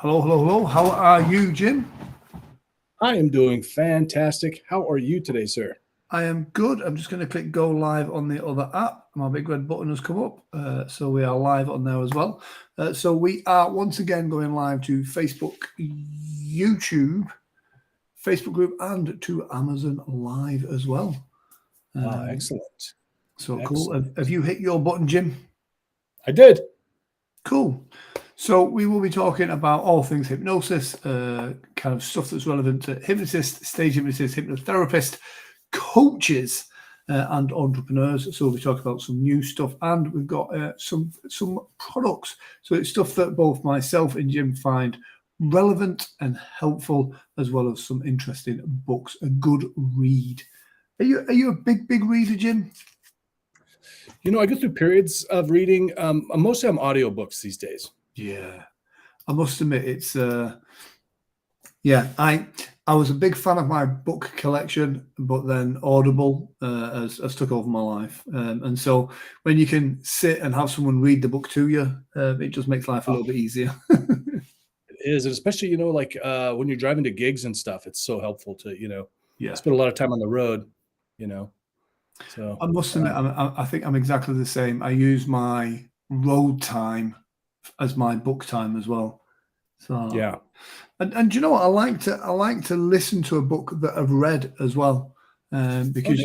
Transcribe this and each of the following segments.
Hello, hello, hello. How are you, Jim? I am doing fantastic. How are you today, sir? I am good. I'm just going to click go live on the other app. My big red button has come up. So we are live on there as well. So we are once again going live to Facebook, YouTube, Facebook group, and to Amazon Live as well. Excellent. So cool. Excellent. Have you hit your button, Jim? I did. Cool. So we will be talking about all things hypnosis, kind of stuff that's relevant to hypnotists, stage hypnotists, hypnotherapist, coaches, and entrepreneurs. So we talk about some new stuff, and we've got some products. So it's stuff that both myself and Jim find relevant and helpful, as well as some interesting books. A good read. Are you a big reader, Jim? I go through periods of reading. Mostly I'm audiobooks these days. Yeah, I must admit it's I was a big fan of my book collection, but then Audible has took over my life, and so when you can sit and have someone read the book to you, it just makes life a little bit easier. It is, and especially like when you're driving to gigs and stuff, it's so helpful to spend a lot of time on the road. So I must admit, I think I'm exactly the same. I use my road time as my book time as well. So yeah. And do you know what? I like to listen to a book that I've read as well, because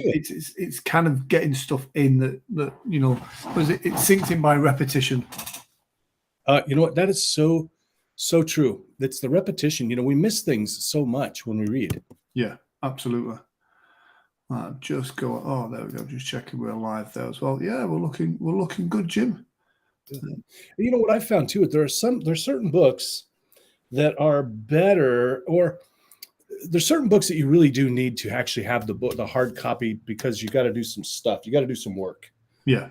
it's kind of getting stuff in that because it sinks in by repetition. You know what? That is so true. It's the repetition. We miss things so much when we read. Yeah, absolutely. Just go. Oh, there we go. Just checking we're live there as well. Yeah, we're looking good, Jim. You know what I found too? There's certain books that are better, or there's certain books that you really do need to actually have the hard copy, because you got to do some stuff. You got to do some work. Yeah.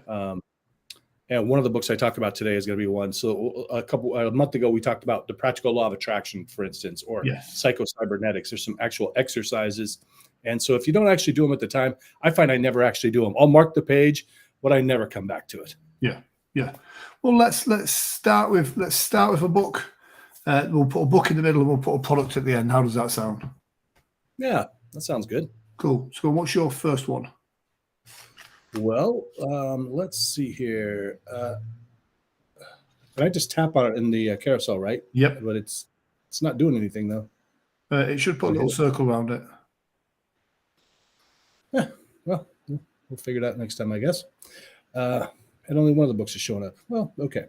And one of the books I talk about today is going to be one. So a month ago, we talked about the practical law of attraction, for instance, or psycho-cybernetics. There's some actual exercises. And so if you don't actually do them at the time, I find I never actually do them. I'll mark the page, but I never come back to it. Yeah. Yeah. Well, let's start with a book. We'll put a book in the middle and we'll put a product at the end. How does that sound? Yeah, that sounds good. Cool. So what's your first one? Well, let's see here. Can I just tap on it in the carousel, right? Yep. But it's not doing anything, though. It should put a little circle around it. Yeah, well, we'll figure it out next time, I guess. And only one of the books is showing up. Well, okay.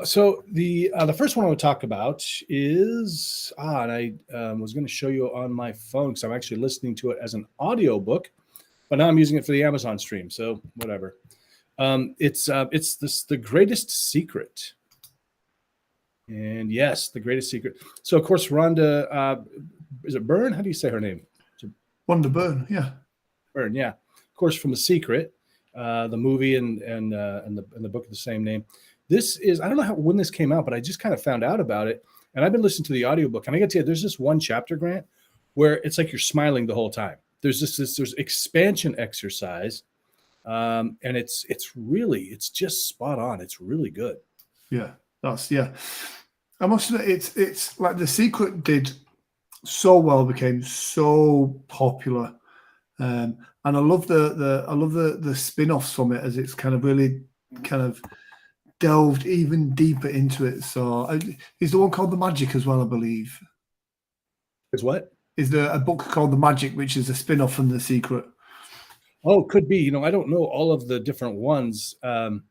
So the first one I would talk about is, and I was going to show you on my phone because I'm actually listening to it as an audio book, but now I'm using it for the Amazon stream. So whatever. It's The Greatest Secret. And yes, The Greatest Secret. So of course, Rhonda, is it Byrne? How do you say her name? Rhonda Byrne, yeah. Byrne, yeah. Of course, from The Secret, the movie and the book of the same name. This is, I don't know when this came out, but I just kind of found out about it. And I've been listening to the audiobook. And I got to tell you, there's this one chapter, Grant, where it's like you're smiling the whole time. There's there's expansion exercise. And it's just spot on. It's really good. Yeah, I must admit, it's like The Secret did so well, became so popular. And I love the spin-offs from it, as it's kind of really kind of delved even deeper into it. So is the one called The Magic as well, I believe. Is what? Is there a book called The Magic, which is a spin-off from The Secret? Oh, could be. I don't know all of the different ones, but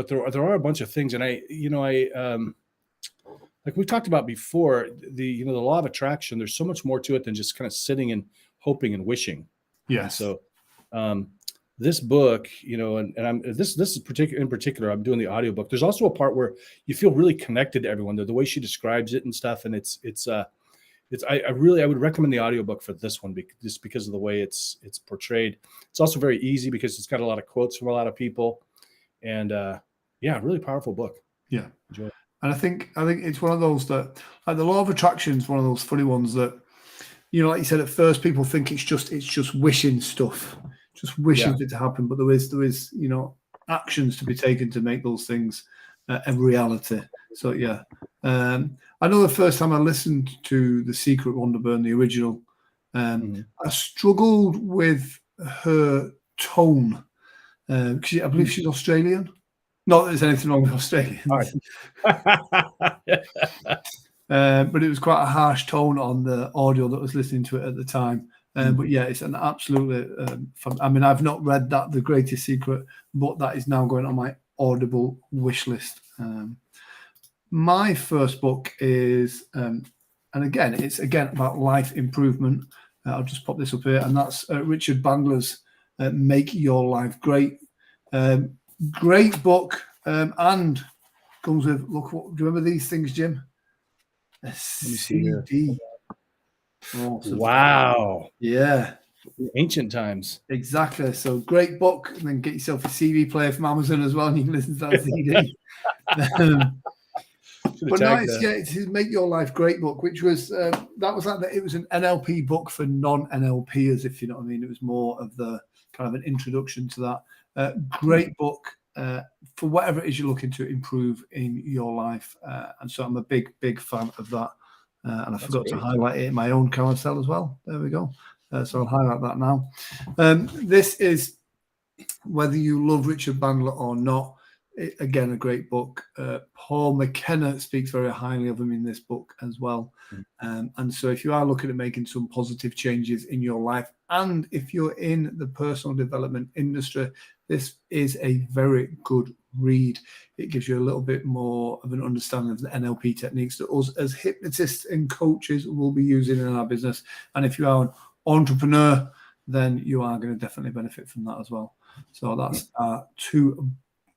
there are a bunch of things. And like we talked about before, the law of attraction, there's so much more to it than just kind of sitting and hoping and wishing. Yeah. So this book, and this is in particular, I'm doing the audiobook. There's also a part where you feel really connected to everyone. The way she describes it and stuff, and I would recommend the audiobook for this one, just because of the way it's portrayed. It's also very easy because it's got a lot of quotes from a lot of people, and really powerful book. Yeah. Enjoy it. And I think it's one of those that, like, the law of attraction is one of those funny ones that, like you said, at first people think it's just wishing stuff, just wishing for it to happen. But there is actions to be taken to make those things a reality. So yeah, I know the first time I listened to The Secret Wonderburn, the original, I struggled with her tone because I believe she's Australian. Not that there's anything wrong with Australians, but it was quite a harsh tone on the audio that was listening to it at the time. But yeah, it's an absolutely fun. I mean, I've not read that, The Greatest Secret, but that is now going on my Audible wish list. My first book is, and again, it's about life improvement. I'll just pop this up here, and that's Richard Bandler's Make Your Life Great. Great book, and comes with, look, do you remember these things, Jim? A CD. Awesome. Wow. Yeah. Ancient times. Exactly. So great book, and then get yourself a CD player from Amazon as well, and you can listen to that CD. But no, it's his Make Your Life Great book, which was it was an NLP book for non-NLPers, if you know what I mean. It was more of the kind of an introduction to that. Great book for whatever it is you're looking to improve in your life. And so I'm a big fan of that. And I forgot to highlight it in my own carousel as well. There we go. So I'll highlight that now. This is, whether you love Richard Bandler or not, again, a great book. Paul McKenna speaks very highly of him in this book as well. And so if you are looking at making some positive changes in your life, and if you're in the personal development industry, this is a very good read. It gives you a little bit more of an understanding of the NLP techniques that us as hypnotists and coaches will be using in our business. And if you are an entrepreneur, then you are going to definitely benefit from that as well. So that's two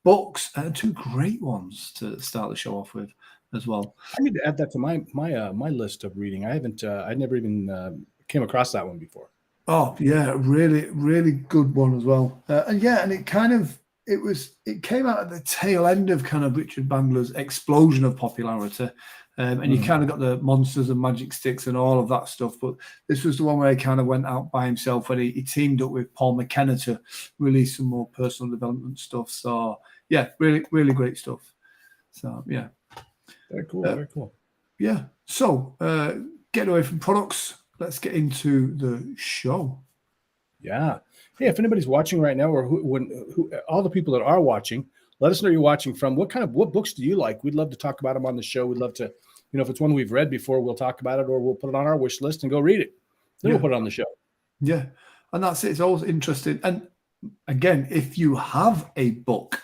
books, two great ones to start the show off with as well. I need to add that to my list of reading. I never even came across that one before. Oh yeah, really, really good one as well. And it came out at the tail end of kind of Richard Bandler's explosion of popularity. And you kind of got the monsters and magic sticks and all of that stuff. But this was the one where he kind of went out by himself, when he teamed up with Paul McKenna to release some more personal development stuff. So yeah, really, really great stuff. So yeah. Very cool. Very cool. Yeah. So getting away from products, let's get into the show. Yeah. Hey, if anybody's watching right now, or who all the people that are watching, let us know you're watching from. What books do you like? We'd love to talk about them on the show. We'd love to, if it's one we've read before, we'll talk about it, or we'll put it on our wish list and go read it. Then we'll put it on the show. Yeah. And that's it. It's always interesting. And again, if you have a book,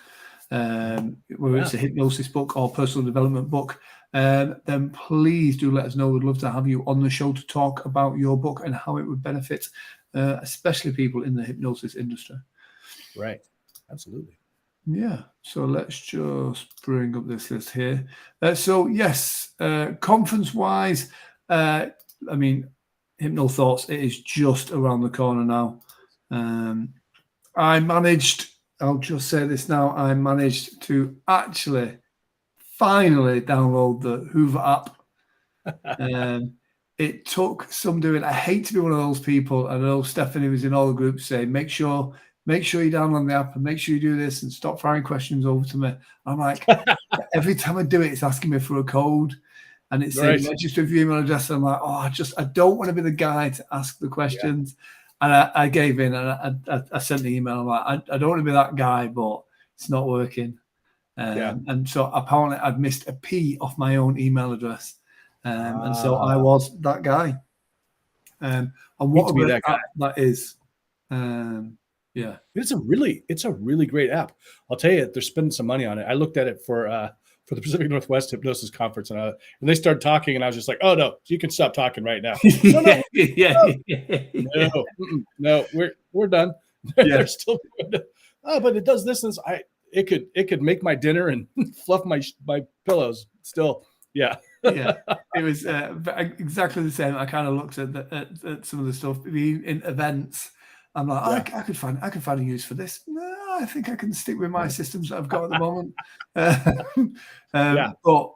whether it's a hypnosis book or personal development book, then please do let us know. We'd love to have you on the show to talk about your book and how it would benefit, especially people in the hypnosis industry. Right. Absolutely. Yeah. So let's just bring up this list here. So yes, conference-wise, I mean, Hypno Thoughts, it is just around the corner now. I'll just say this now, I managed to actually finally download the Hoover app. It took some doing. I hate to be one of those people. I know Stephanie was in all the groups saying, make sure you download the app and make sure you do this and stop firing questions over to me. I'm like, every time I do it, it's asking me for a code. And it's saying, register with your email address. And I'm like, I don't want to be the guy to ask the questions. Yeah. And I gave in, and I sent the email. I'm like, I don't want to be that guy, but it's not working. And so apparently I'd missed a P off my own email address. And so I was that guy. And what a great app that is. Yeah. It's a really great app. I'll tell you, they're spending some money on it. I looked at it for the Pacific Northwest Hypnosis Conference, and they started talking, and I was just like, "Oh no, you can stop talking right now." No, we're done. They're still doing it. Oh, but it does this, and it could make my dinner and fluff my pillows. Still, yeah. Yeah, it was exactly the same. I kind of looked at some of the stuff in events. I'm like, I could find a use for this. No, I think I can stick with my systems that I've got at the moment. But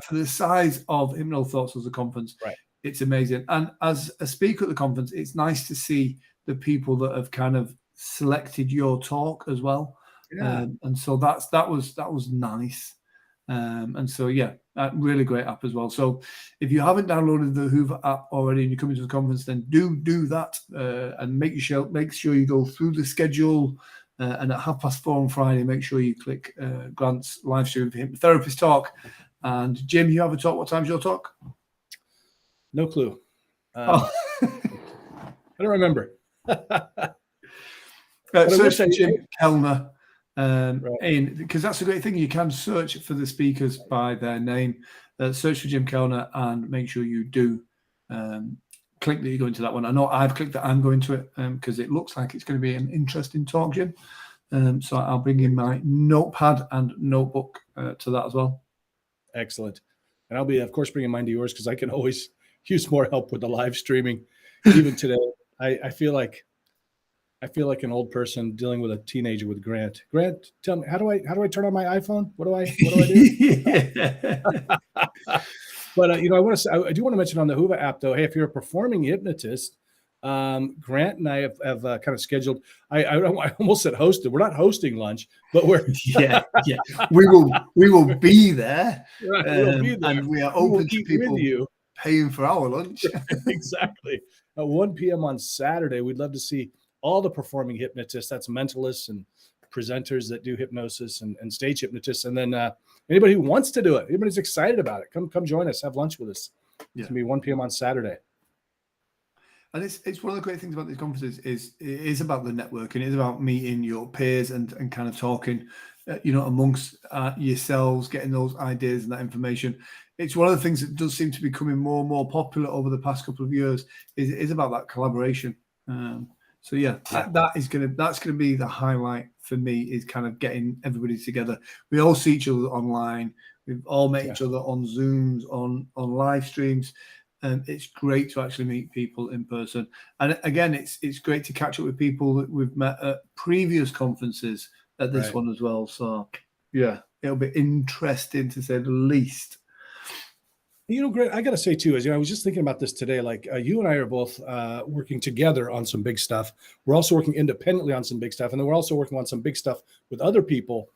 for the size of Hypno Thoughts as a conference, it's amazing. And as a speaker at the conference, it's nice to see the people that have kind of selected your talk as well. Yeah. And so that was nice. And so yeah, really great app as well. So if you haven't downloaded the Hoover app already and you're coming to the conference, then do that and make sure you go through the schedule. And at 4:30 on Friday, make sure you click Grant's live stream for Hypnotherapist Talk. And Jim, you have a talk. What time's your talk? No clue. I don't remember. Search for Jim Kellner. Because that's a great thing. You can search for the speakers by their name. Search for Jim Kellner and make sure you do click that you go into that one. I know I've clicked that I'm going to it because it looks like it's going to be an interesting talk, Jim. So I'll bring in my notepad and notebook to that as well. Excellent. And I'll be, of course, bringing mine to yours because I can always use more help with the live streaming. Even today, I feel like an old person dealing with a teenager with Grant. Grant, tell me, how do I turn on my iPhone? What do I do? But I do want to mention on the Hoover app though. Hey, if you're a performing hypnotist, Grant and I have kind of scheduled. I almost said hosted. We're not hosting lunch, but we're yeah. We will be there, right, we'll be there. And we are open to people paying for our lunch. Exactly. At 1 p.m. on Saturday, we'd love to see all the performing hypnotists. That's mentalists and presenters that do hypnosis and stage hypnotists, and then anybody who wants to do it, anybody's excited about it, come join us, have lunch with us. It's gonna be 1 p.m. on Saturday. And it's one of the great things about these conferences is it is about the networking. It is about meeting your peers and kind of talking, amongst yourselves, getting those ideas and that information. It's one of the things that does seem to be becoming more and more popular over the past couple of years. Is about that collaboration. So that's gonna be the highlight for me, is kind of getting everybody together. We all see each other online. We've all met each other on Zooms, on live streams. And it's great to actually meet people in person. And again, it's great to catch up with people that we've met at previous conferences at this one as well. So yeah, it'll be interesting to say the least. Grant, I got to say too, I was just thinking about this today, like you and I are both working together on some big stuff. We're also working independently on some big stuff. And then we're also working on some big stuff with other people.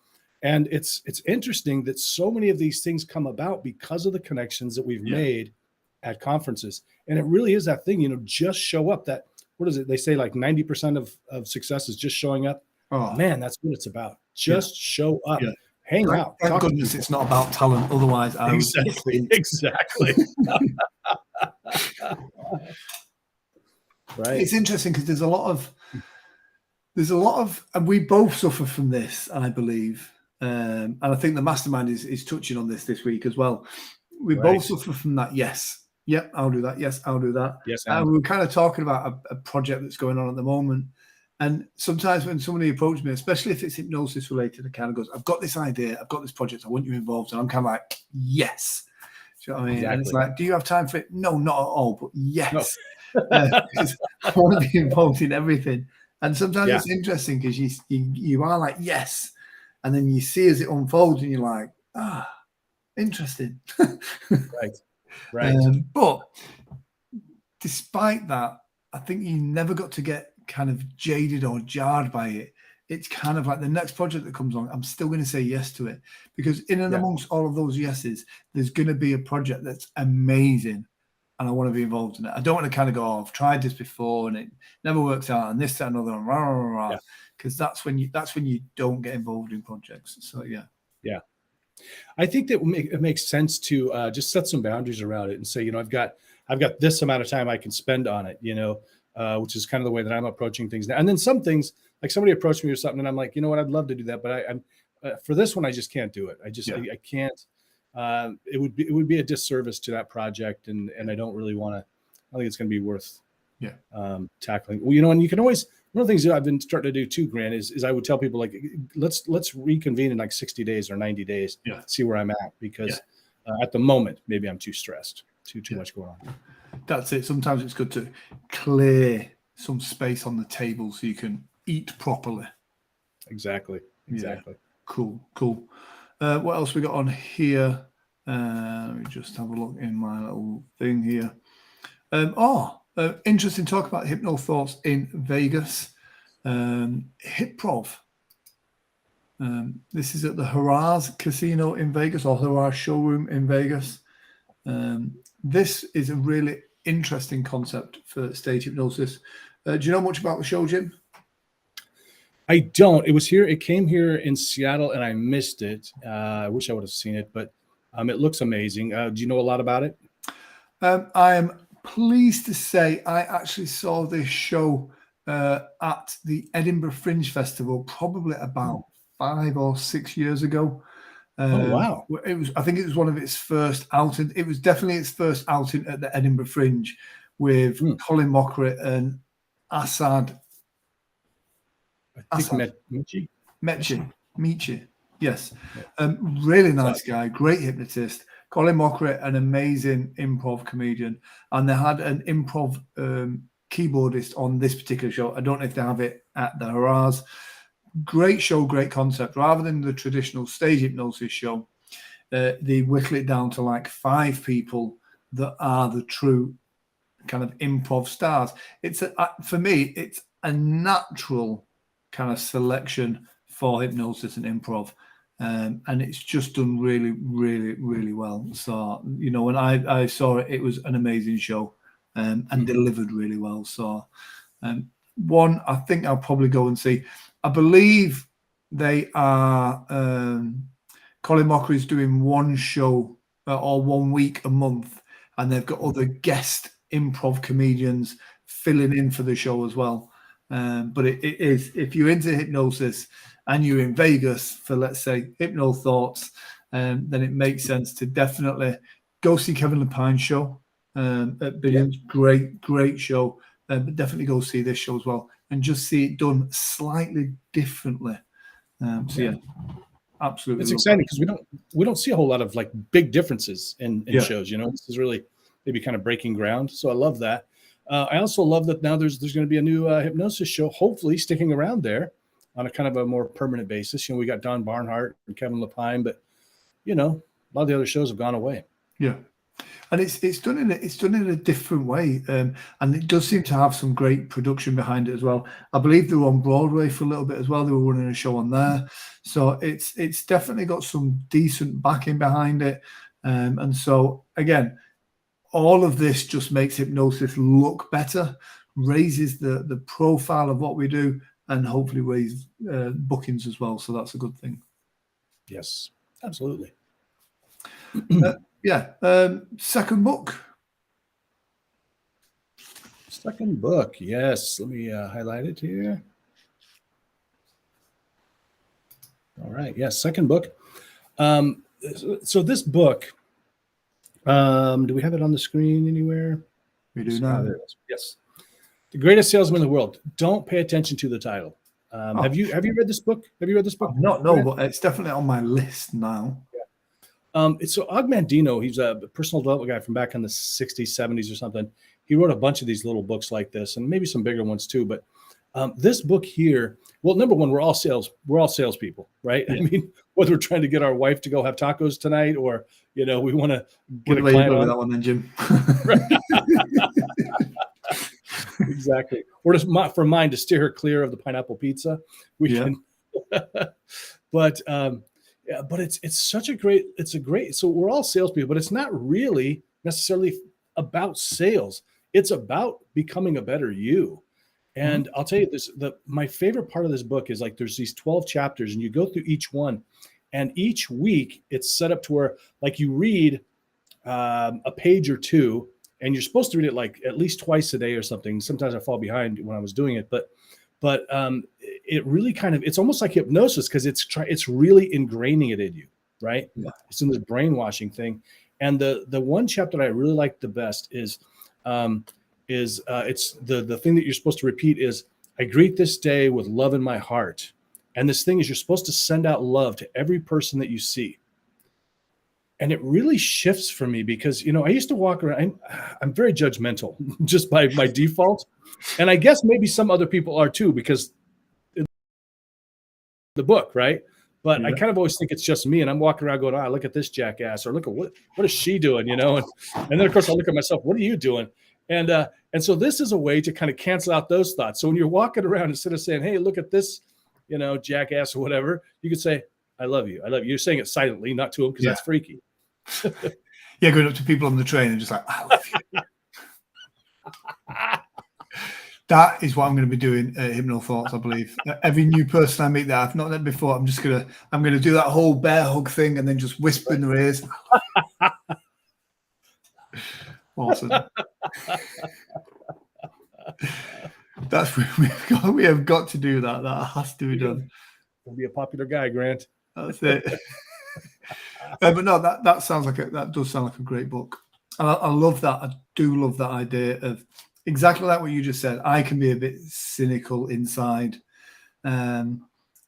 And it's interesting that so many of these things come about because of the connections that we've made at conferences. And it really is that thing, just show up. That, what is it? They say like 90% of success is just showing up. Oh man, that's what it's about. Just show up. Yeah. Hang out. Thank goodness it's not about talent. Otherwise, I exactly. Right. It's interesting because there's a lot of, and we both suffer from this, I believe. And I think the mastermind is touching on this week as well. We both suffer from that. Yes. Yep, I'll do that. Yes, I'll do that. Yes, and we were kind of talking about a project that's going on at the moment. And sometimes when somebody approaches me, especially if it's hypnosis related, it kind of goes, I've got this idea, I've got this project, I want you involved. And I'm kind of like, yes. Do you know what I mean? Exactly. And it's like, do you have time for it? No, not at all, but yes. No. I want to be involved in everything. And sometimes it's interesting because you are like, yes. And then you see as it unfolds and you're like, interesting. Right. But despite that, I think you never got to get kind of jaded or jarred by it. It's kind of like the next project that comes on, I'm still going to say yes to it, because in and amongst all of those yeses, there's going to be a project that's amazing and I want to be involved in it. I don't want to kind of go, I've tried this before and it never works out and this, that, and another, because that's when you don't get involved in projects. So yeah. I think that it makes sense to just set some boundaries around it and say, I've got this amount of time I can spend on it, which is kind of the way that I'm approaching things now. And then some things, like somebody approached me or something, and I'm like, I'd love to do that, but I'm for this one, I just can't do it. I can't. It would be a disservice to that project, and I don't really want to. I think it's going to be worth tackling. Well, and you can always. One of the things that I've been starting to do too, Grant, is I would tell people, like, let's reconvene in like 60 days or 90 days, see where I'm at, because at the moment, maybe I'm too stressed, too much going on. That's it. Sometimes it's good to clear some space on the table so you can eat properly. Exactly. Yeah. Cool. What else we got on here? Let me just have a look in my little thing here. Interesting talk about Hypno Thoughts in Vegas. Hyprov. This is at the Harrah's Casino in Vegas, or Harrah's Showroom in Vegas. This is a really interesting concept for stage hypnosis. Do you know much about the show, Jim? I don't. It was here. It came here in Seattle, and I missed it. I wish I would have seen it, but it looks amazing. Do you know a lot about it? I am pleased to say I actually saw this show at the Edinburgh Fringe Festival probably about 5 or 6 years ago. Oh, wow. I think it was one of its first outing. It was definitely its first outing at the Edinburgh Fringe with Colin Mockrit and Asad. I think Michi. Yes. Really nice guy, great hypnotist. Colin Mockrit, an amazing improv comedian. And they had an improv keyboardist on this particular show. I don't know if they have it at the Harrah's. Great show, great concept. Rather than the traditional stage hypnosis show, they whittle it down to like 5 people that are the true kind of improv stars. For me, it's a natural kind of selection for hypnosis and improv. And it's just done really, really, really well. So, when I saw it, it was an amazing show and delivered really well. So, one, I think I'll probably go and see. I believe they are, Colin Mocker is doing one show or 1 week a month, and they've got other guest improv comedians filling in for the show as well. But it is, if you're into hypnosis and you're in Vegas for, let's say, Hypno Thoughts, then it makes sense to definitely go see Kevin Lepine's show at Billions. Great show. But definitely go see this show as well and just see it done slightly differently. Absolutely. It's exciting because we don't see a whole lot of like big differences in shows. This is really maybe kind of breaking ground. So I love that. I also love that now there's going to be a new hypnosis show, hopefully sticking around there on a kind of a more permanent basis. We got Don Barnhart and Kevin Lepine, but a lot of the other shows have gone away. Yeah. And it's done in a different way, and it does seem to have some great production behind it as well. I believe they were on Broadway for a little bit as well. They were running a show on there, so it's definitely got some decent backing behind it. And so again, all of this just makes hypnosis look better, raises the profile of what we do, and hopefully raise bookings as well. So that's a good thing. Yes, absolutely. Second book. Yes. Let me highlight it here. All right. Yes. Second book. So this book, do we have it on the screen anywhere? We do now. Yes. The Greatest Salesman in the World. Don't pay attention to the title. Have you read this book? Have you read this book? But it's definitely on my list now. It's so Og Mandino, he's a personal development guy from back in the 60s, 70s or something. He wrote a bunch of these little books like this and maybe some bigger ones too. But this book here, well, number one, we're all salespeople, right? Yeah. I mean, whether we're trying to get our wife to go have tacos tonight or, we want to get a client on that one then, Jim. Exactly. Or just for mine to steer her clear of the pineapple pizza. But it's such a great, so we're all salespeople, but it's not really necessarily about sales. It's about becoming a better you. And I'll tell you this, my favorite part of this book is like, there's these 12 chapters and you go through each one, and each week it's set up to where like you read a page or two, and you're supposed to read it like at least twice a day or something. Sometimes I fall behind when I was doing it, but it really kind of, it's almost like hypnosis because it's really ingraining it in you, right? Yeah. It's in this brainwashing thing. And the one chapter that I really like the best is it's the thing that you're supposed to repeat is, I greet this day with love in my heart. And this thing is, you're supposed to send out love to every person that you see. And it really shifts for me because, I used to walk around, I'm very judgmental just by my default. And I guess maybe some other people are too, because the book, right? But I kind of always think it's just me, and I'm walking around going, look at this jackass, or look at what is she doing, and then of course I look at myself, what are you doing? And so this is a way to kind of cancel out those thoughts. So when you're walking around, instead of saying, hey, look at this jackass or whatever, you could say, I love you. I love you. You're saying it silently, not to them, because that's freaky. Yeah, going up to people on the train and just like, I love you. That is what I'm going to be doing at Hypno Thoughts, I believe. Every new person I meet that I've not met before, I'm going to do that whole bear hug thing and then just whisper in their ears. Awesome. That's we have got to do that. That has to be done. You'll be a popular guy, Grant. That's it. But no, that does sound like a great book. And I love that. I do love that idea of exactly like what you just said. I can be a bit cynical inside. And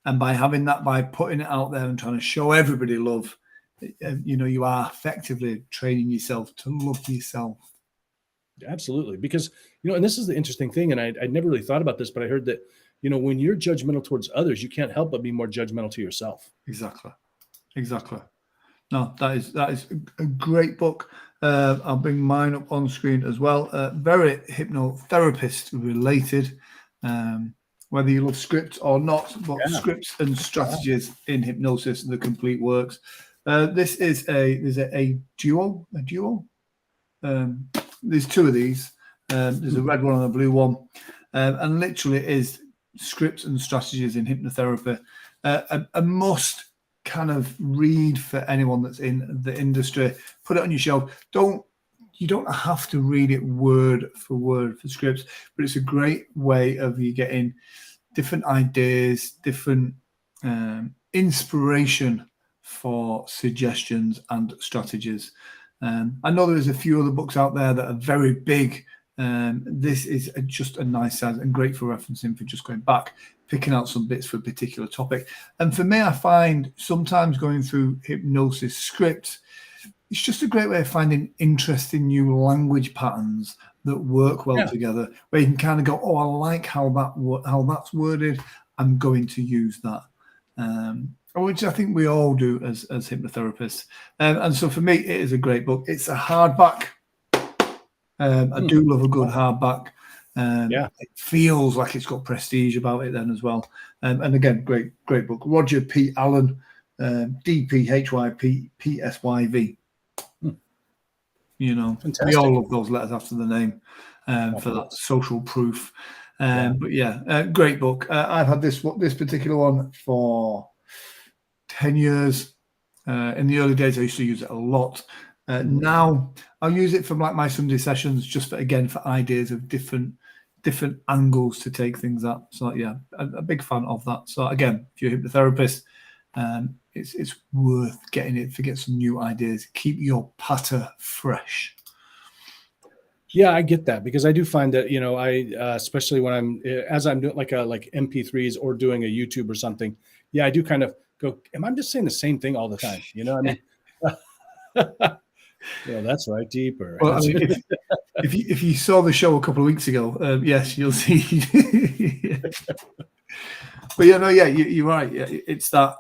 by putting it out there and trying to show everybody love, you are effectively training yourself to love yourself. Absolutely. Because, and this is the interesting thing, and I'd never really thought about this, but I heard that, when you're judgmental towards others, you can't help but be more judgmental to yourself. Exactly. No, that is a great book. I'll bring mine up on screen as well. Very hypnotherapist related, whether you love scripts or not, but scripts and strategies in hypnosis, the complete works. This is a duo. There's two of these. There's a red one and a blue one, and literally it is scripts and strategies in hypnotherapy. A must kind of read for anyone that's in the industry. Put it on your shelf. You don't have to read it word for word for scripts, but it's a great way of you getting different ideas, different inspiration for suggestions and strategies. I know there's a few other books out there that are very big. This is just a nice size and great for referencing, for just going back, picking out some bits for a particular topic. And for me, I find sometimes going through hypnosis scripts, it's just a great way of finding interesting new language patterns that work well together, where you can kind of go, oh, I like how that's worded. I'm going to use that. Which I think we all do as hypnotherapists. And so for me, it is a great book. It's a hardback. I do love a good hardback. It feels like it's got prestige about it then as well. And again, great book. Roger P. Allen, DPHYPPSYV. Fantastic. We all love those letters after the name for that social proof. But great book. I've had this particular one for 10 years. In the early days, I used to use it a lot. Now I'll use it for like my Sunday sessions, just for ideas of different angles to take things up. So a big fan of that. So again, if you're a hypnotherapist, it's worth getting it to get some new ideas. Keep your patter fresh. Yeah, I get that, because I do find that, I especially when I'm doing like MP3s or doing a YouTube or something. Yeah, I do kind of go, am I just saying the same thing all the time? I mean, that's right, deeper. Well, I mean, if you saw the show a couple of weeks ago, yes, you'll see. But you're right. Yeah, it's that,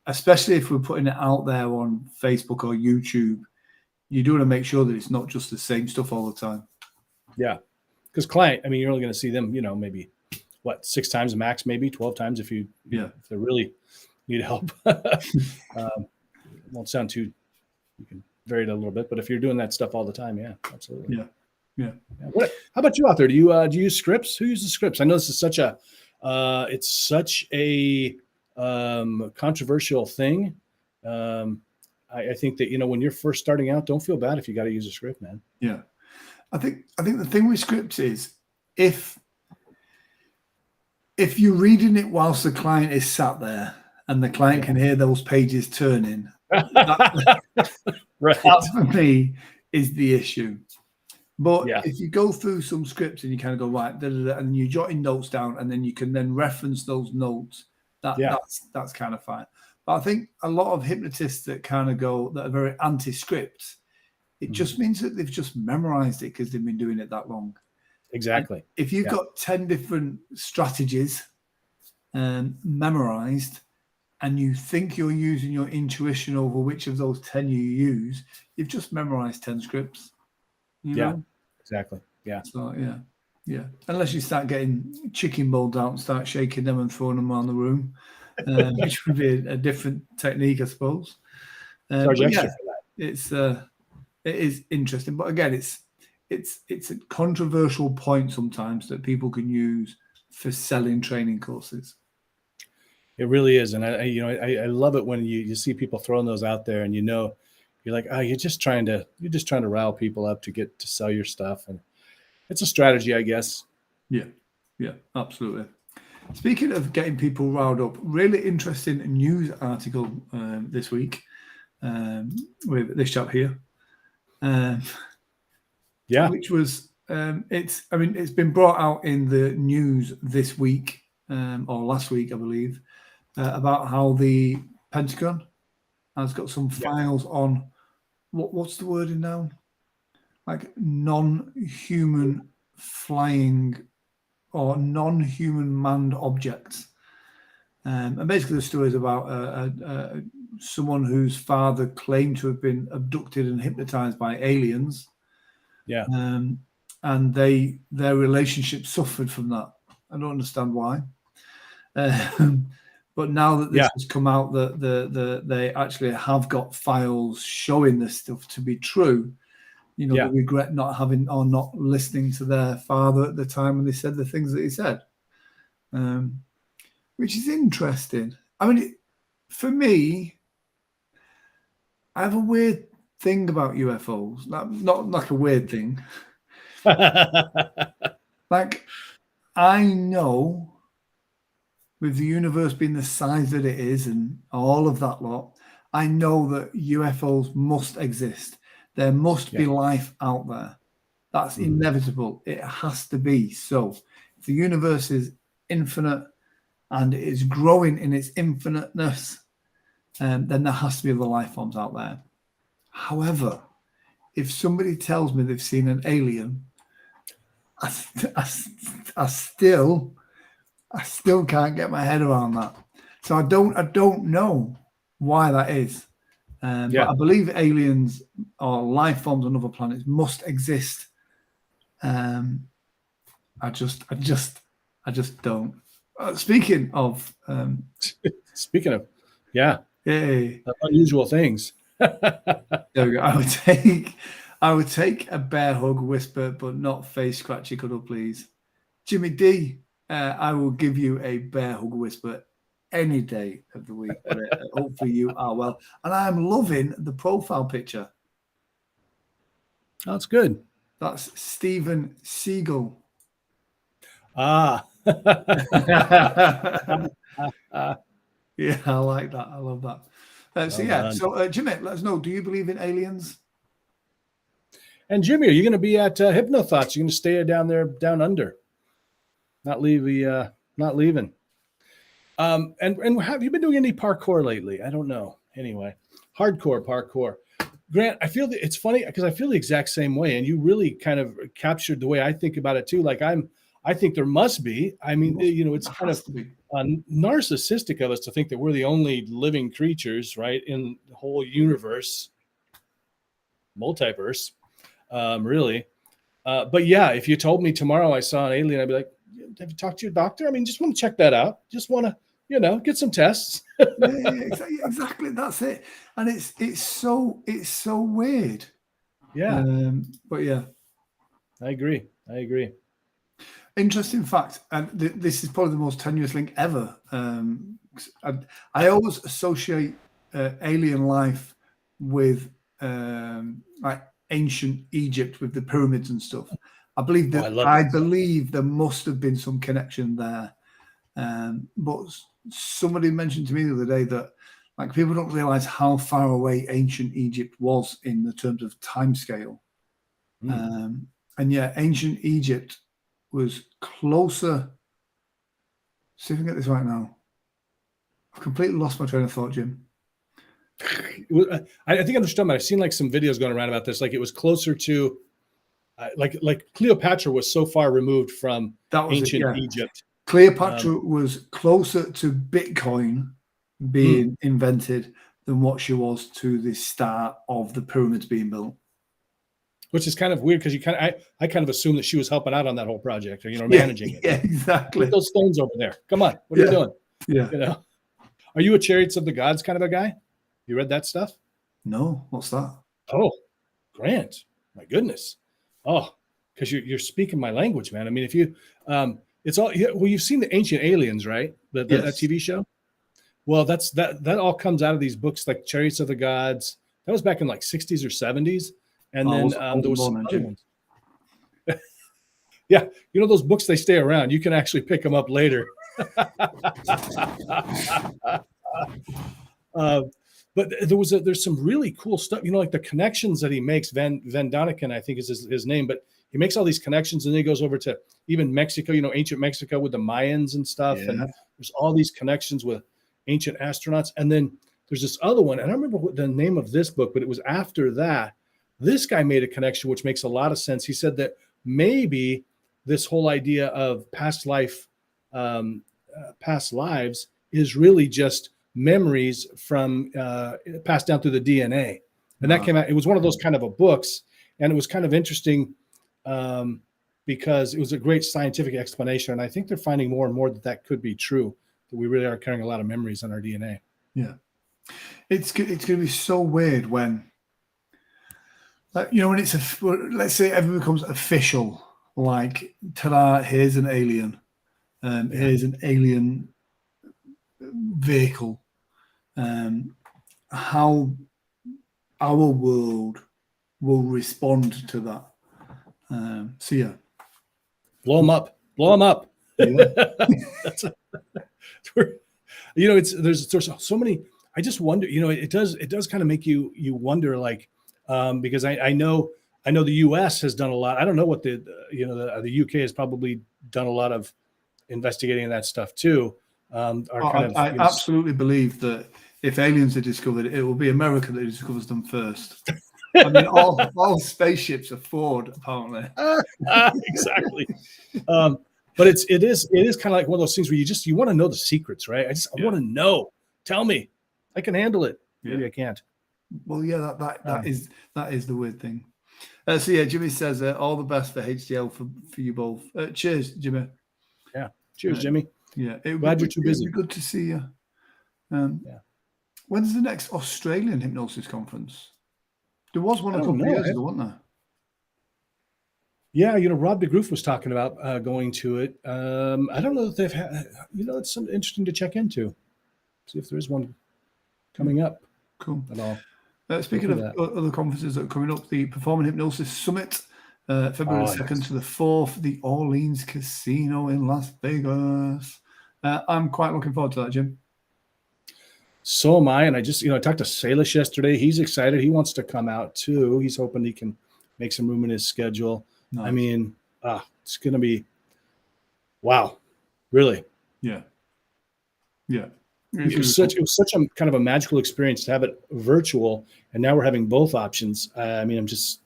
especially if we're putting it out there on Facebook or YouTube, you do want to make sure that it's not just the same stuff all the time. Yeah, because client, I mean, you're only going to see them, maybe 6 times max, maybe 12 times if if they really need help. Won't sound too. You can vary it a little bit, but if you're doing that stuff all the time, absolutely. Yeah. How about you out there? Do you use scripts? Who uses scripts? I know this is such a controversial thing. I think that when you're first starting out, don't feel bad if you got to use a script, man. Yeah, I think the thing with scripts is if you're reading it whilst the client is sat there and the client can hear those pages turning, that for me is the issue. But if you go through some scripts and you kind of go, right, and you're jotting notes down, and then you can then reference those notes, that's kind of fine. But I think a lot of hypnotists that are very anti-script, it just means that they've just memorized it because they've been doing it that long. Exactly. And if you've got 10 different strategies memorized, and you think you're using your intuition over which of those 10 you use, you've just memorized 10 scripts. You know? Exactly. Yeah. So Yeah, unless you start getting chicken molds out and start shaking them and throwing them around the room, which would be a different technique, I suppose. Charge But extra yeah, for that. it is interesting. But again, it's a controversial point sometimes that people can use for selling training courses. It really is, and I love it when you see people throwing those out there, and you're like, oh, you're just trying to rile people up to get to sell your stuff, and it's a strategy, I guess. Yeah, absolutely. Speaking of getting people riled up, really interesting news article this week with this chap here, Yeah, which was it's been brought out in the news this week or last week, I believe, about how the Pentagon has got some files on what's the word in now, like non-human flying or non-human manned objects. And basically, the story is about someone whose father claimed to have been abducted and hypnotized by aliens. yeah, And their relationship suffered from that. I don't understand why. But now that this has come out, that they actually have got files showing this stuff to be true. They regret not having or not listening to their father at the time when they said the things that he said. Which is interesting. I mean, for me, I have a weird thing about UFOs. Not like a weird thing. Like, I know with the universe being the size that it is and all of that lot, I know that UFOs must exist. There must be life out there. That's inevitable. It has to be. So if the universe is infinite and it is growing in its infiniteness, then there has to be other life forms out there. However, if somebody tells me they've seen an alien, I still can't get my head around that. So I don't know why that is. But I believe aliens or life forms on other planets must exist. I just don't. Speaking of, unusual things. There we go. I would take a bear hug whisper, but not face scratchy cuddle, please. Jimmy D, I will give you a bear hug whisper any day of the week. But hopefully you are well. And I'm loving the profile picture. That's good. That's Steven Seagal. Ah. Yeah, I like that. I love that. So Jimmy, let us know. Do you believe in aliens? And Jimmy, are you going to be at Hypno Thoughts? You're going to stay down there, down under, not leaving. And have you been doing any parkour lately? I don't know. Anyway, hardcore parkour. Grant, I feel that it's funny because I feel the exact same way, and you really kind of captured the way I think about it too. Like I think there must be. I mean, it's kind of narcissistic of us to think that we're the only living creatures, right, in the whole universe, multiverse, really. But yeah, if you told me tomorrow I saw an alien, I'd be like, have you talked to your doctor? I mean, just want to check that out. Just want to, get some tests. Exactly. That's it. And it's so weird. Yeah. But yeah. I agree. Interesting fact, and this is probably the most tenuous link ever. I always associate alien life with like ancient Egypt with the pyramids and stuff. I believe believe there must have been some connection there. But somebody mentioned to me the other day that like people don't realize how far away ancient Egypt was in the terms of timescale. And yeah, ancient Egypt was closer. See if I can get this right now. I've completely lost my train of thought, Jim. I think I understand that. I've seen like some videos going around about this. Like it was closer to, like Cleopatra was so far removed from ancient Egypt. Cleopatra was closer to Bitcoin being invented than what she was to the start of the pyramids being built. which is kind of weird because I kind of assumed that she was helping out on that whole project, or managing it. Yeah, exactly. Put those stones over there. Come on, what are you doing? Yeah. Are you a Chariots of the Gods kind of a guy? You read that stuff? No, what's that? Oh, Grant, my goodness. Oh, because you're speaking my language, man. I mean, if you, it's all. Well, you've seen the Ancient Aliens, right? That TV show. Well, that all comes out of these books like Chariots of the Gods. That was back in like 60s or 70s, and then there was some other ones. Yeah, those books, they stay around. You can actually pick them up later. But there's some really cool stuff, like the connections that he makes. Van Doniken, I think is his name, but he makes all these connections, and then he goes over to even Mexico, ancient Mexico with the Mayans and stuff. Yeah. And there's all these connections with ancient astronauts. And then there's this other one, and I don't remember what the name of this book, but it was after that. This guy made a connection, which makes a lot of sense. He said that maybe this whole idea of past lives is really just memories from passed down through the DNA. And that came out, it was one of those kind of a books, and it was kind of interesting because it was a great scientific explanation. And I think they're finding more and more that could be true, that we really are carrying a lot of memories on our DNA. Yeah. It's going to be so weird when, when let's say everything becomes official, like, ta-da, here's an alien. Here's an alien vehicle. How our world will respond to that. So yeah, blow them up. Yeah. There's so many. I just wonder. It does kind of make you wonder, like, because I know the U.S. has done a lot. I don't know what the U.K. has probably done a lot of investigating that stuff too. I absolutely believe that if aliens are discovered, it will be America that discovers them first. I mean, all spaceships are Ford, apparently. Exactly. But it is kind of like one of those things where you want to know the secrets, right? I want to know. Tell me, I can handle it. Maybe I can't. Well, yeah, that is the weird thing. So yeah, Jimmy says all the best for HDL for you both. Cheers, Jimmy. Yeah, cheers, Jimmy. Yeah, glad you're too busy. It'd be good to see you. When's the next Australian hypnosis conference? There was one a couple of years ago, wasn't there? Yeah, Rob DeGroof was talking about going to it. I don't know that they've had. It's something interesting to check into. See if there is one coming up. Cool. At all. Speaking of other conferences that are coming up, the Performing Hypnosis Summit, February 2nd to the 4th, the Orleans Casino in Las Vegas. I'm quite looking forward to that, Jim. So am I. And I just, I talked to Salish yesterday. He's excited. He wants to come out too. He's hoping he can make some room in his schedule. Nice. I mean, it's going to be, wow, really. Yeah. It was such a kind of a magical experience to have it virtual, and now we're having both options. I mean, it's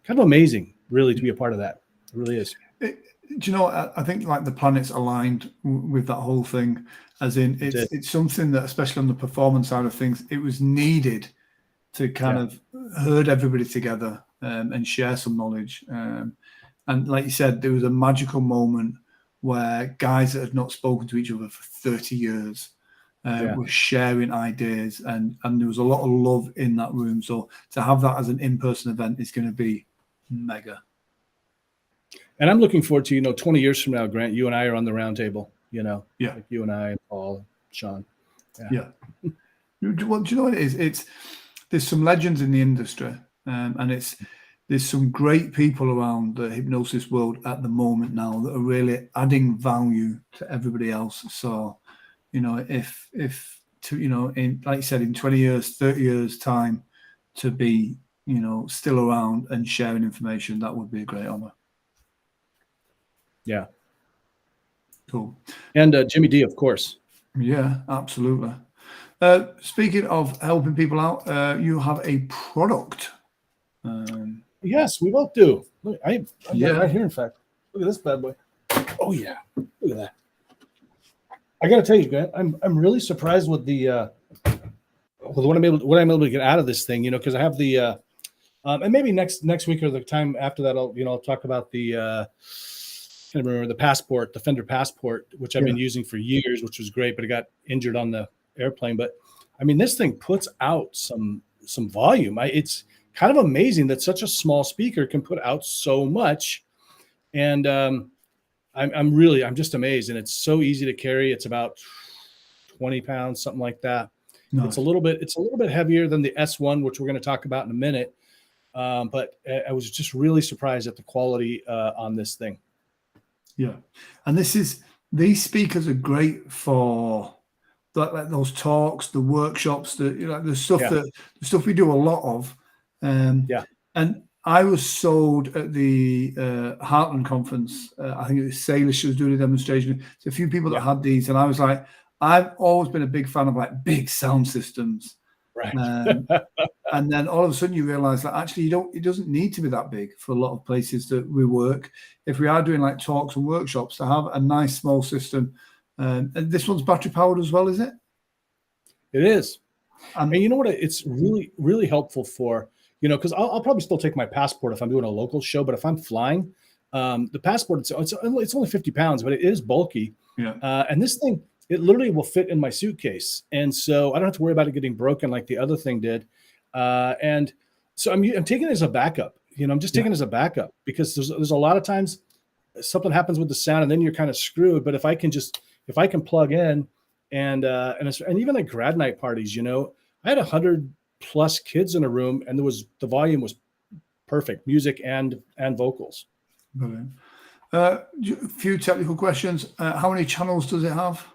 kind of amazing, really, to be a part of that. It really is. Do you know what? I think like the planets aligned with that whole thing, as in it's something that, especially on the performance side of things, it was needed to kind of herd everybody together and share some knowledge. And like you said, there was a magical moment where guys that had not spoken to each other for 30 years were sharing ideas, and there was a lot of love in that room. So to have that as an in-person event is going to be mega. And I'm looking forward to, 20 years from now, Grant, you and I are on the round table, like you and I and Paul, Sean. Yeah. Well, do you know what it is? There's some legends in the industry, and there's some great people around the hypnosis world at the moment now that are really adding value to everybody else. So, if in, like you said, in 20 years, 30 years time, to be, still around and sharing information, that would be a great honor. Yeah. Cool. And Jimmy D, of course. Yeah, absolutely. Speaking of helping people out, you have a product. Yes, we both do. Look, I got it right here, in fact. Look at this bad boy. Oh, yeah. Look at that. I got to tell you, Grant, I'm really surprised with the with what I'm able to get out of this thing, because I have the And maybe next week or the time after that, I'll talk about the can't remember the Fender Passport, which I've been using for years, which was great, but it got injured on the airplane. But I mean, this thing puts out some volume. It's kind of amazing that such a small speaker can put out so much. And I'm just amazed. And it's so easy to carry. It's about 20 pounds, something like that. Nice. It's a little bit heavier than the S1, which we're going to talk about in a minute. But I was just really surprised at the quality on this thing. Yeah. And these speakers are great for like those talks, the workshops, the stuff we do a lot of. And I was sold at the Heartland conference. I think it was Salish who was doing a demonstration. There's a few people that had these, and I was like, I've always been a big fan of like big sound systems. Right. And then all of a sudden you realize that actually it doesn't need to be that big for a lot of places that we work. If we are doing like talks and workshops, to have a nice small system. And this one's battery powered as well, is it? It is. And you know what? It's really, really helpful for, because I'll probably still take my Passport if I'm doing a local show, but if I'm flying, the Passport, it's only 50 pounds, but it is bulky. Yeah. And this thing, it literally will fit in my suitcase. And so I don't have to worry about it getting broken like the other thing did. And so I'm taking it as a backup. I'm just taking it as a backup because there's a lot of times something happens with the sound and then you're kind of screwed. But if I can plug in and even at grad night parties, I had 100+ kids in a room and the volume was perfect, music and vocals. Brilliant. A few technical questions. How many channels does it have?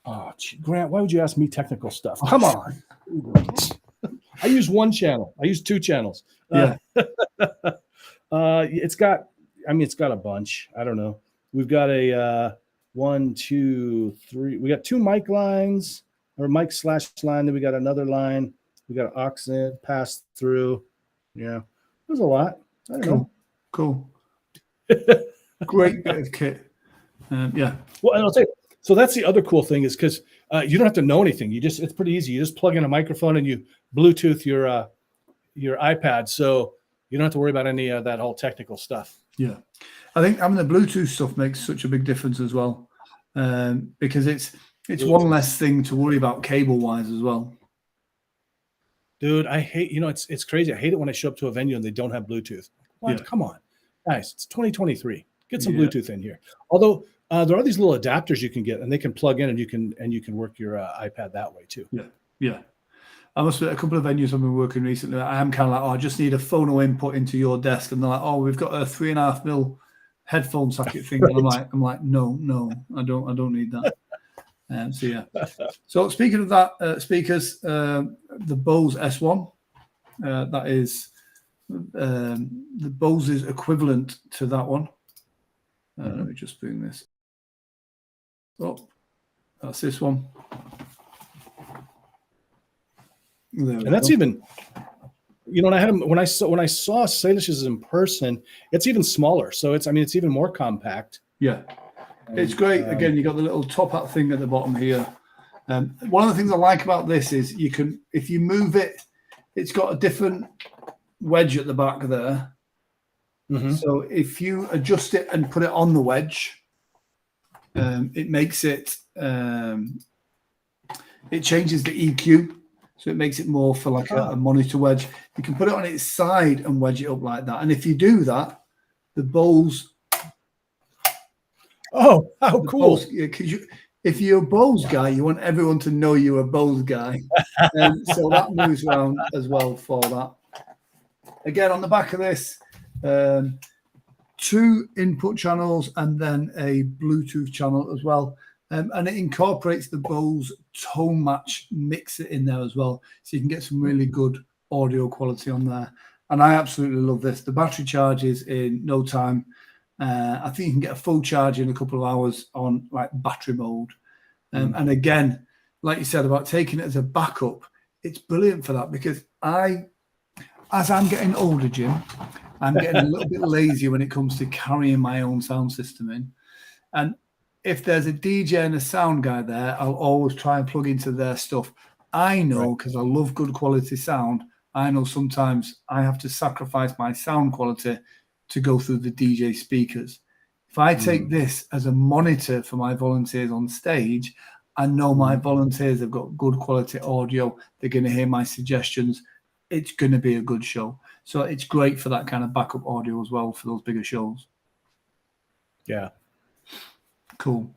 Oh, Grant, why would you ask me technical stuff? Come on. I use one channel. I use two channels. It's got a bunch. I don't know. We've got a 1, 2, 3. We got 2 mic lines or mic / line. Then we got another line. We got an aux in, pass through. Yeah. There's a lot. I don't know. Cool. Great bit of kit. Yeah. Well, and I'll tell you, so that's the other cool thing is because you don't have to know anything. It's pretty easy. You just plug in a microphone and you Bluetooth your iPad. So you don't have to worry about any of that whole technical stuff. Yeah. I think having the Bluetooth stuff makes such a big difference as well. Because it's one less thing to worry about cable wise as well. Dude, I hate, it's crazy. I hate it when I show up to a venue and they don't have Bluetooth. What? Yeah. Come on, guys, it's 2023. Get some Bluetooth in here. Although there are these little adapters you can get and they can plug in and you can work your iPad that way too. Yeah. Yeah. I must be a couple of venues I've been working recently. I am kind of like, I just need a phono input into your desk. And they're like, we've got a 3.5 mil headphone socket thing. Right. And I'm like, no, I don't need that. So speaking of that, speakers, the Bose S1, that is the Bose's equivalent to that one. Let me just bring this up. That's this one. And that's even, when I had them, when I saw Salish's in person, it's even smaller. So it's even more compact. Yeah. It's great. Again, you got the little top hat thing at the bottom here. One of the things I like about this is if you move it, it's got a different wedge at the back there. Mm-hmm. So if you adjust it and put it on the wedge, it makes it, it changes the EQ. So it makes it more for like a monitor wedge. You can put it on its side and wedge it up like that. And if you do that, the Bose. Oh, how cool. Bose, if you're a Bose guy, you want everyone to know you're a Bose guy. So that moves around as well for that. Again, on the back of this, 2 input channels and then a Bluetooth channel as well. And it incorporates the Bose tone match mixer in there as well. So you can get some really good audio quality on there. And I absolutely love this. The battery charges in no time. I think you can get a full charge in a couple of hours on like battery mode. And again, like you said about taking it as a backup, it's brilliant for that because as I'm getting older, Jim, I'm getting a little bit lazy when it comes to carrying my own sound system in. And if there's a DJ and a sound guy there, I'll always try and plug into their stuff. I know because I love good quality sound. I know sometimes I have to sacrifice my sound quality to go through the DJ speakers. If I take this as a monitor for my volunteers on stage, I know my volunteers have got good quality audio. They're going to hear my suggestions. It's going to be a good show. So it's great for that kind of backup audio as well for those bigger shows. Yeah. Cool.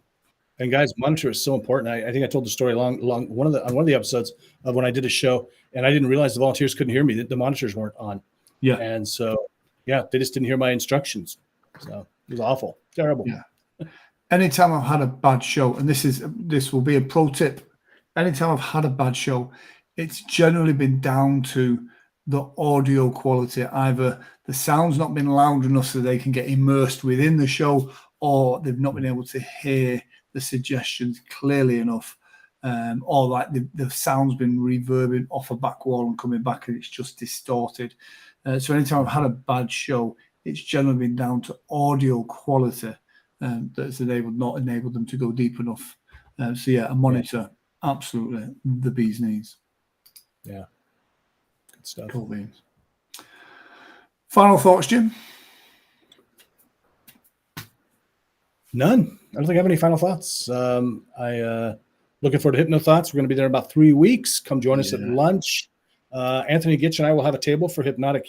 And guys, monitor is so important. I think I told the story along on one of the episodes of when I did a show, and I didn't realize the volunteers couldn't hear me. The monitors weren't on. Yeah. And so, yeah, they just didn't hear my instructions. So it was awful, terrible. Yeah. Anytime I've had a bad show, and this will be a pro tip. Anytime I've had a bad show, it's generally been down to the audio quality. Either the sound's not been loud enough so they can get immersed within the show, or they've not been able to hear the suggestions clearly enough, or like the sound's been reverbing off a back wall and coming back and it's just distorted. So anytime I've had a bad show, it's generally been down to audio quality that's not enabled them to go deep enough. So yeah, a monitor, absolutely the bee's knees. Yeah, good stuff. Cool beans. Final thoughts, Jim? None. I don't think I have any final thoughts. Looking forward to Hypno Thoughts. We're going to be there in about 3 weeks. Come join us at lunch. Anthony Gitch and I will have a table for hypnotic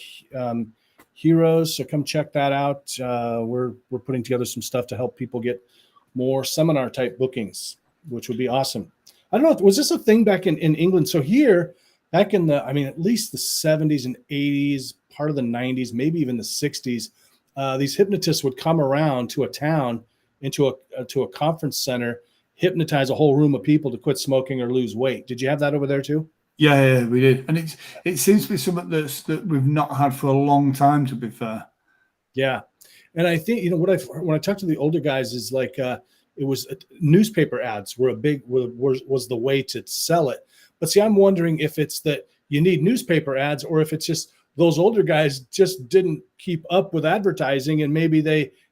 heroes, so come check that out. We're putting together some stuff to help people get more seminar type bookings, which would be awesome. I don't know, was this a thing back in England? So here, back in at least the 70s and 80s, part of the 90s, maybe even the 60s, these hypnotists would come around to a town, into a conference center, hypnotize a whole room of people to quit smoking or lose weight. Did you have that over there too? Yeah, we did, and it seems to be something that we've not had for a long time. To be fair, yeah, and I think when I talk to the older guys is like it was newspaper ads were was the way to sell it. But see, I'm wondering if it's that you need newspaper ads or if it's just those older guys just didn't keep up with advertising, and maybe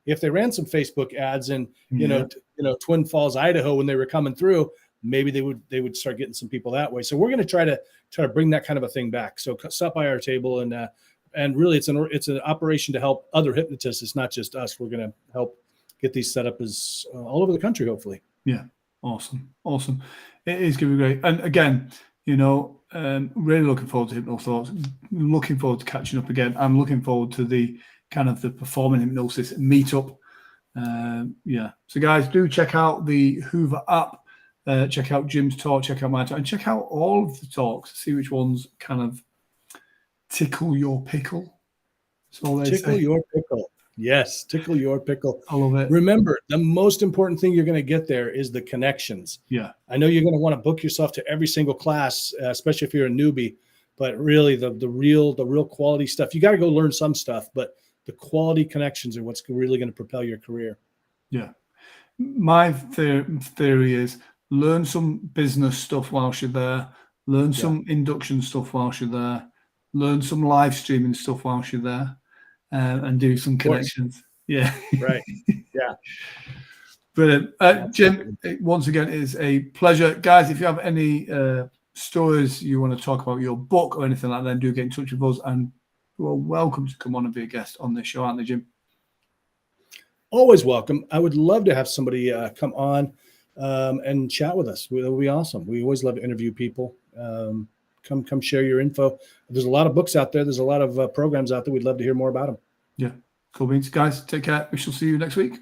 if they ran some Facebook ads in Twin Falls, Idaho, when they were coming through, maybe they would start getting some people that way. So we're going to try to bring that kind of a thing back. So stop by our table, and really it's an operation to help other hypnotists. It's not just us. We're going to help get these set up as all over the country, hopefully. Yeah, awesome. It is going to be great. And again, really looking forward to Hypno Thoughts. Looking forward to catching up again. I'm looking forward to the kind of the Performing Hypnosis meetup. So guys, do check out the Hoover app. Check out Jim's talk, check out my talk, and check out all of the talks. See which ones kind of tickle your pickle. Tickle your pickle. Yes, tickle your pickle. I love it. Remember, the most important thing you're going to get there is the connections. Yeah. I know you're going to want to book yourself to every single class, especially if you're a newbie, but really the real quality stuff, you got to go learn some stuff, but the quality connections are what's really going to propel your career. Yeah. My theory is learn some business stuff whilst you're there, learn some induction stuff whilst you're there, learn some live streaming stuff whilst you're there, and do some connections. Yeah. Right. Yeah. Brilliant. Jim, once again, it is a pleasure. Guys, if you have any stories you want to talk about your book or anything like that, then do get in touch with us, and you're welcome to come on and be a guest on this show, aren't they, Jim? Always welcome. I would love to have somebody come on and chat with us. That would be awesome. We always love to interview people. Come share your info. There's a lot of books out there. There's a lot of programs out there. We'd love to hear more about them. Yeah. Cool beans. Guys, take care. We shall see you next week.